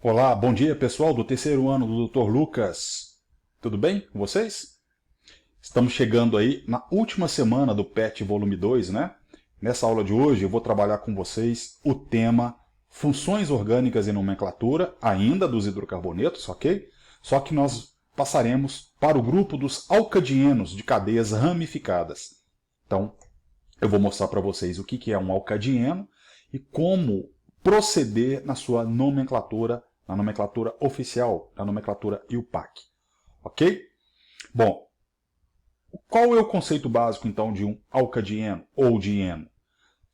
Olá, bom dia pessoal do terceiro ano do Dr. Lucas. Tudo bem com vocês? Estamos chegando aí na última semana do PET volume 2, né? Nessa aula de hoje eu vou trabalhar com vocês o tema funções orgânicas e nomenclatura, ainda dos hidrocarbonetos, ok? Só que nós passaremos para o grupo dos alcadienos de cadeias ramificadas. Então, eu vou mostrar para vocês o que é um alcadieno e como proceder na sua nomenclatura, na nomenclatura oficial, na nomenclatura IUPAC. Ok? Bom, qual é o conceito básico então de um alcadieno ou dieno?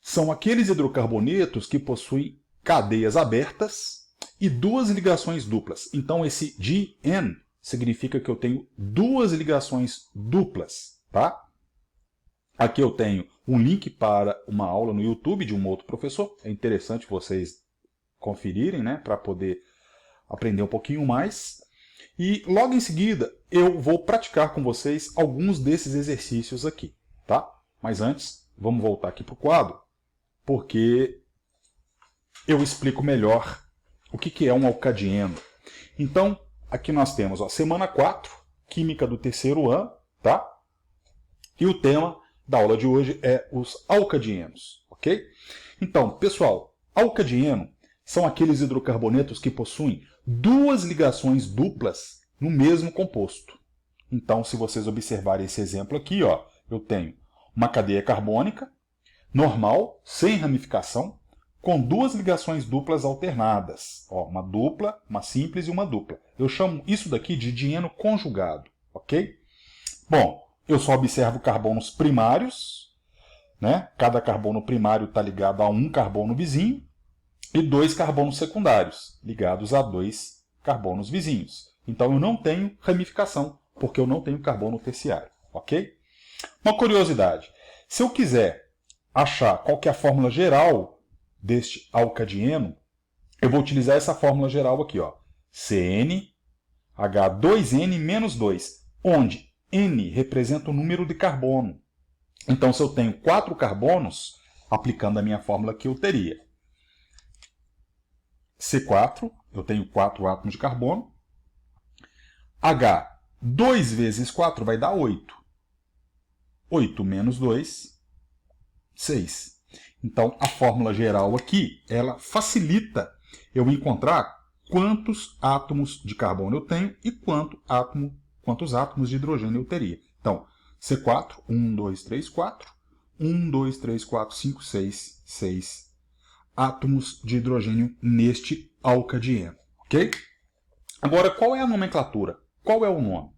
São aqueles hidrocarbonetos que possuem cadeias abertas e duas ligações duplas. Então esse dien significa que eu tenho duas ligações duplas, tá? Aqui eu tenho um link para uma aula no YouTube de um outro professor. É interessante vocês conferirem, né, para poder aprender um pouquinho mais. E logo em seguida eu vou praticar com vocês alguns desses exercícios aqui, tá? Mas antes, vamos voltar aqui para o quadro, porque eu explico melhor o que é um alcadieno. Então, aqui nós temos a semana 4, Química do terceiro ano, tá? E o tema da aula de hoje é os alcadienos, ok? Então, pessoal, alcadieno são aqueles hidrocarbonetos que possuem duas ligações duplas no mesmo composto. Então, se vocês observarem esse exemplo aqui, ó, eu tenho uma cadeia carbônica normal, sem ramificação, com duas ligações duplas alternadas. Ó, uma dupla, uma simples e uma dupla. Eu chamo isso daqui de dieno conjugado, ok? Bom, eu só observo carbonos primários, né? Cada carbono primário está ligado a um carbono vizinho, e dois carbonos secundários, ligados a dois carbonos vizinhos. Então eu não tenho ramificação, porque eu não tenho carbono terciário, ok? Uma curiosidade, se eu quiser achar qual que é a fórmula geral deste alcadieno, eu vou utilizar essa fórmula geral aqui, ó, CnH2n-2, onde N representa o número de carbono. Então, se eu tenho 4 carbonos, aplicando a minha fórmula que eu teria C4, eu tenho 4 átomos de carbono. H, 2 vezes 4 vai dar 8. 8 menos 2, 6. Então, a fórmula geral aqui, ela facilita eu encontrar quantos átomos de carbono eu tenho e quantos átomos de hidrogênio eu teria. Então, C4, 1, 2, 3, 4. 1, 2, 3, 4, 5, 6, 6 átomos de hidrogênio neste alcadieno, ok? Agora, qual é a nomenclatura? Qual é o nome?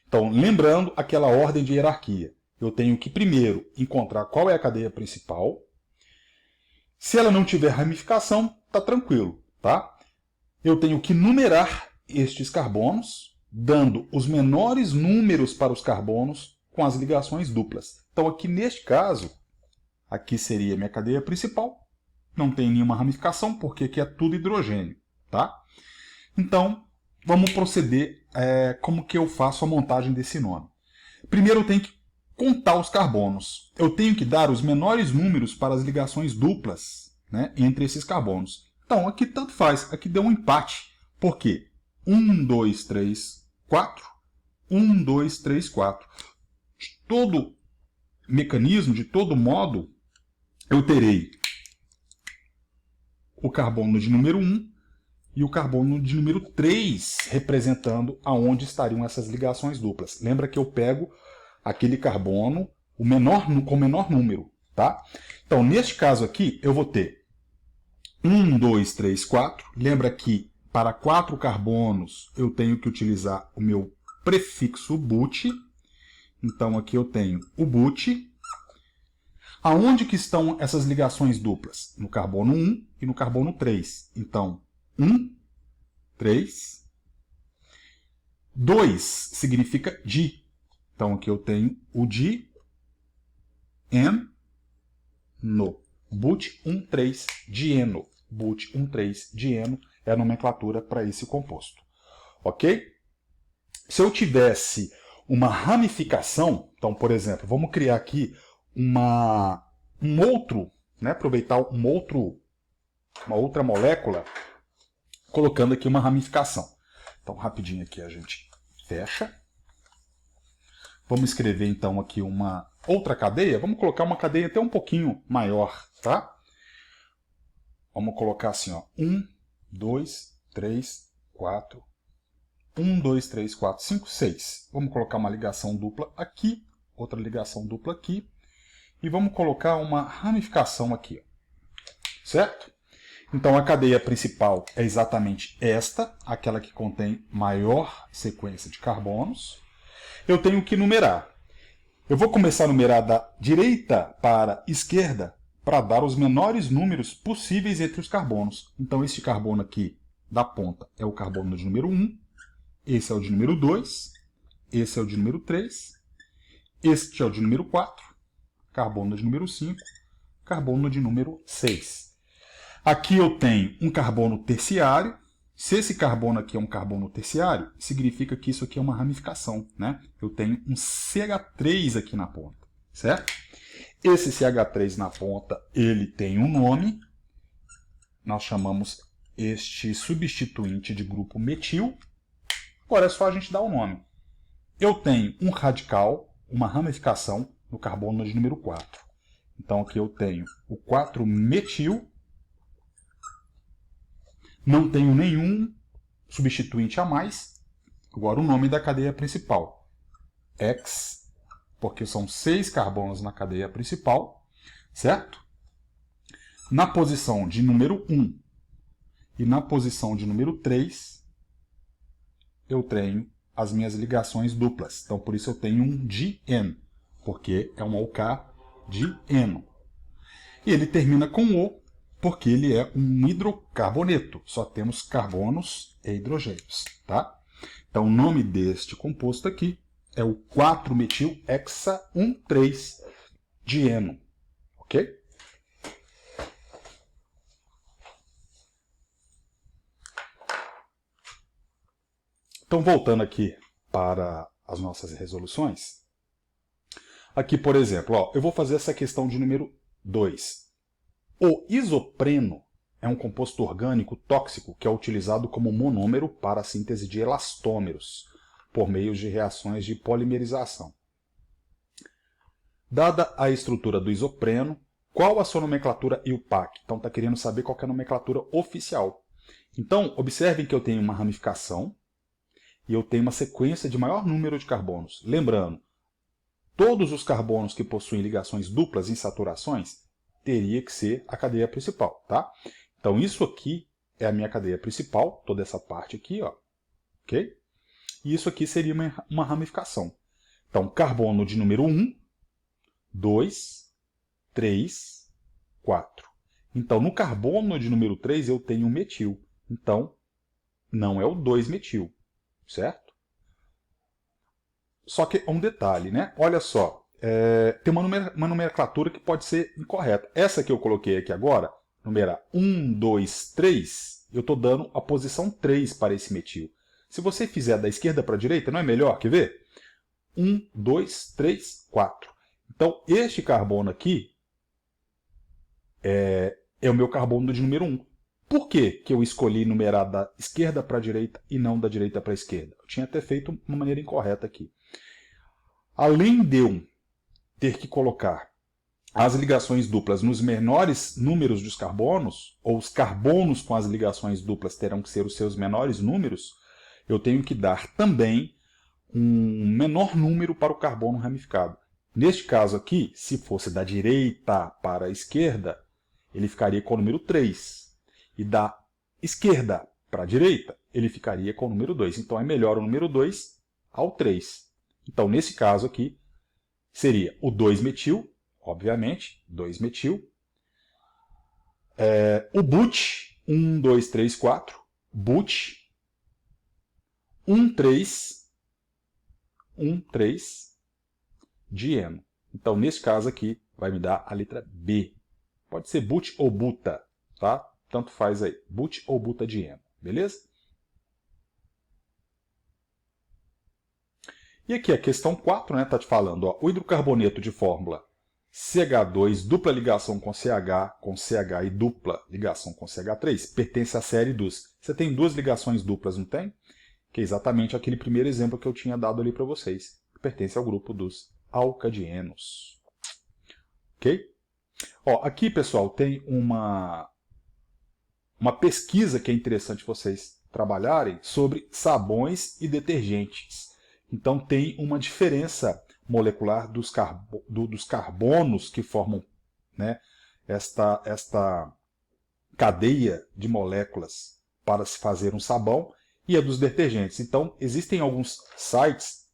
Então, lembrando aquela ordem de hierarquia. Eu tenho que primeiro encontrar qual é a cadeia principal. Se ela não tiver ramificação, está tranquilo, tá? Eu tenho que numerar estes carbonos, dando os menores números para os carbonos com as ligações duplas. Então, aqui neste caso, aqui seria a minha cadeia principal. Não tem nenhuma ramificação, porque aqui é tudo hidrogênio, tá? Então, vamos proceder como que eu faço a montagem desse nome. Primeiro eu tenho que contar os carbonos. Eu tenho que dar os menores números para as ligações duplas, né, entre esses carbonos. Então, aqui tanto faz. Aqui deu um empate. Por quê? 1, 2, 3, 4. 1, 2, 3, 4. De todo mecanismo, de todo modo, eu terei o carbono de número 1 e o carbono de número 3 representando aonde estariam essas ligações duplas. Lembra que eu pego aquele carbono com o menor número, tá? Então, neste caso aqui, eu vou ter 1, 2, 3, 4. Lembra que para 4 carbonos eu tenho que utilizar o meu prefixo but. Então, aqui eu tenho o but. Aonde que estão essas ligações duplas? No carbono 1 e no carbono 3. Então, 1, 3. 2 significa di. Então, aqui eu tenho o di, en, no. But 1, 3, dieno. But 1, 3, dieno é a nomenclatura para esse composto. Ok? Se eu tivesse uma ramificação, então, por exemplo, vamos criar aqui um outro, né, aproveitar uma outra molécula colocando aqui uma ramificação. Então, rapidinho aqui a gente fecha. Vamos escrever então aqui uma outra cadeia. Vamos colocar uma cadeia até um pouquinho maior, tá? Vamos colocar assim, ó, 1, 2, 3, 4, 1, 2, 3, 4, 5, 6. Vamos colocar uma ligação dupla aqui, outra ligação dupla aqui, e vamos colocar uma ramificação aqui, certo? Então a cadeia principal é exatamente esta, aquela que contém maior sequência de carbonos. Eu tenho que numerar. Eu vou começar a numerar da direita para esquerda para dar os menores números possíveis entre os carbonos. Então este carbono aqui da ponta é o carbono de número 1, esse é o de número 2, esse é o de número 3, este é o de número 4, carbono de número 5, carbono de número 6. Aqui eu tenho um carbono terciário. Se esse carbono aqui é um carbono terciário, significa que isso aqui é uma ramificação, né? Eu tenho um CH3 aqui na ponta, certo? Esse CH3 na ponta, ele tem um nome. Nós chamamos este substituinte de grupo metil. Agora é só a gente dar o nome. Eu tenho um radical, uma ramificação no carbono de número 4. Então aqui eu tenho o 4-metil. Não tenho nenhum substituinte a mais. Agora o nome da cadeia principal. X, porque são 6 carbonos na cadeia principal, certo? Na posição de número 1 e na posição de número 3, eu tenho as minhas ligações duplas. Então por isso eu tenho um dieno, porque é um alcadieno. E ele termina com O, porque ele é um hidrocarboneto. Só temos carbonos e hidrogênios, tá? Então, o nome deste composto aqui é o 4-metil-hexa-1,3-dieno, ok? Então, voltando aqui para as nossas resoluções. Aqui, por exemplo, ó, eu vou fazer essa questão de número 2. O isopreno é um composto orgânico tóxico que é utilizado como monômero para a síntese de elastômeros, por meio de reações de polimerização. Dada a estrutura do isopreno, qual a sua nomenclatura IUPAC? Então está querendo saber qual é a nomenclatura oficial. Então, observem que eu tenho uma ramificação e eu tenho uma sequência de maior número de carbonos. Lembrando, todos os carbonos que possuem ligações duplas em saturações teria que ser a cadeia principal, tá? Então isso aqui é a minha cadeia principal, toda essa parte aqui, ó, ok? E isso aqui seria uma ramificação. Então, carbono de número 1, 2, 3, 4. Então, no carbono de número 3 eu tenho um metil. Então, não é o 2-metil, certo? Só que um detalhe, né? Olha só. Tem uma nomenclatura que pode ser incorreta. Essa que eu coloquei aqui agora, numerar 1, 2, 3, eu estou dando a posição 3 para esse metil. Se você fizer da esquerda para a direita, não é melhor? Quer ver? 1, 2, 3, 4. Então, este carbono aqui é o meu carbono de número 1. Por que eu escolhi numerar da esquerda para a direita e não da direita para a esquerda? Eu tinha até feito uma maneira incorreta aqui. Além de eu ter que colocar as ligações duplas nos menores números dos carbonos, ou os carbonos com as ligações duplas terão que ser os seus menores números, eu tenho que dar também um menor número para o carbono ramificado. Neste caso aqui, se fosse da direita para a esquerda, ele ficaria com o número 3. E da esquerda para a direita, ele ficaria com o número 2. Então é melhor o número 2 ao 3. Então, nesse caso aqui, seria o 2-metil, obviamente, 2-metil. O but, 1, 2, 3, 4. But, 1, 3, 1, 3, dieno. Então, nesse caso aqui, vai me dar a letra B. Pode ser but ou buta, tá? Tanto faz aí, but ou butadieno, beleza? E aqui a questão 4, né, tá te falando, ó, o hidrocarboneto de fórmula CH2, dupla ligação com CH e dupla ligação com CH3, pertence à série dos. Você tem duas ligações duplas, não tem? Que é exatamente aquele primeiro exemplo que eu tinha dado ali para vocês, que pertence ao grupo dos alcadienos. Ok? Ó, aqui, pessoal, tem uma pesquisa que é interessante vocês trabalharem sobre sabões e detergentes. Então, tem uma diferença molecular dos carbonos que formam, né, esta cadeia de moléculas para se fazer um sabão e a dos detergentes. Então, existem alguns sites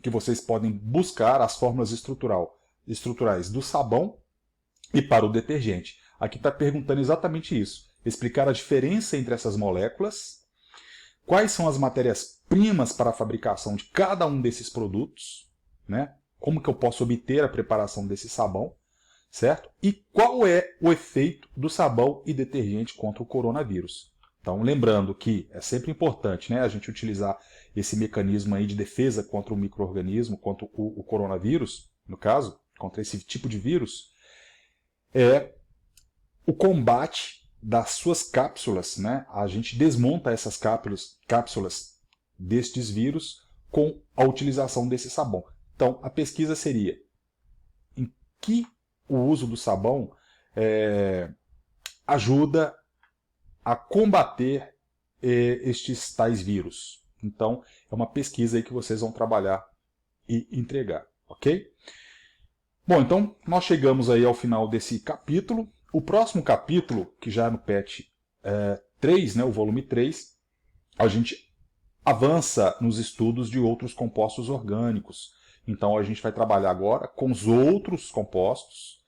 que vocês podem buscar as fórmulas estruturais do sabão e para o detergente. Aqui está perguntando exatamente isso. Explicar a diferença entre essas moléculas, quais são as matérias-primas para a fabricação de cada um desses produtos, né? Como que eu posso obter a preparação desse sabão, certo? E qual é o efeito do sabão e detergente contra o coronavírus. Então, lembrando que é sempre importante, né, a gente utilizar esse mecanismo aí de defesa contra o micro-organismo, contra o coronavírus, no caso, contra esse tipo de vírus, é o combate das suas cápsulas, né? A gente desmonta essas cápsulas destes vírus com a utilização desse sabão. Então, a pesquisa seria em que o uso do sabão ajuda a combater estes tais vírus. Então, é uma pesquisa aí que vocês vão trabalhar e entregar, ok? Bom, então nós chegamos aí ao final desse capítulo. O próximo capítulo, que já é no PET 3, né, o volume 3, a gente avança nos estudos de outros compostos orgânicos. Então a gente vai trabalhar agora com os outros compostos,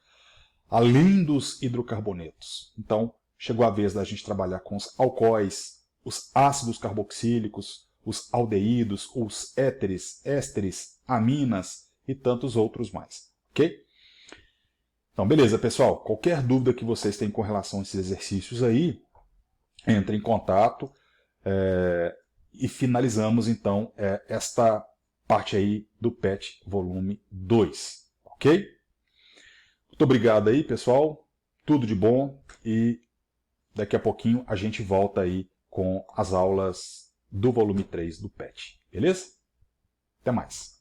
além dos hidrocarbonetos. Então chegou a vez da gente trabalhar com os alcoóis, os ácidos carboxílicos, os aldeídos, os ésteres, aminas e tantos outros mais. Ok? Então, beleza, pessoal. Qualquer dúvida que vocês tenham com relação a esses exercícios aí, entre em contato e finalizamos, então, esta parte aí do PET volume 2. Ok? Muito obrigado aí, pessoal. Tudo de bom e daqui a pouquinho a gente volta aí com as aulas do volume 3 do PET. Beleza? Até mais.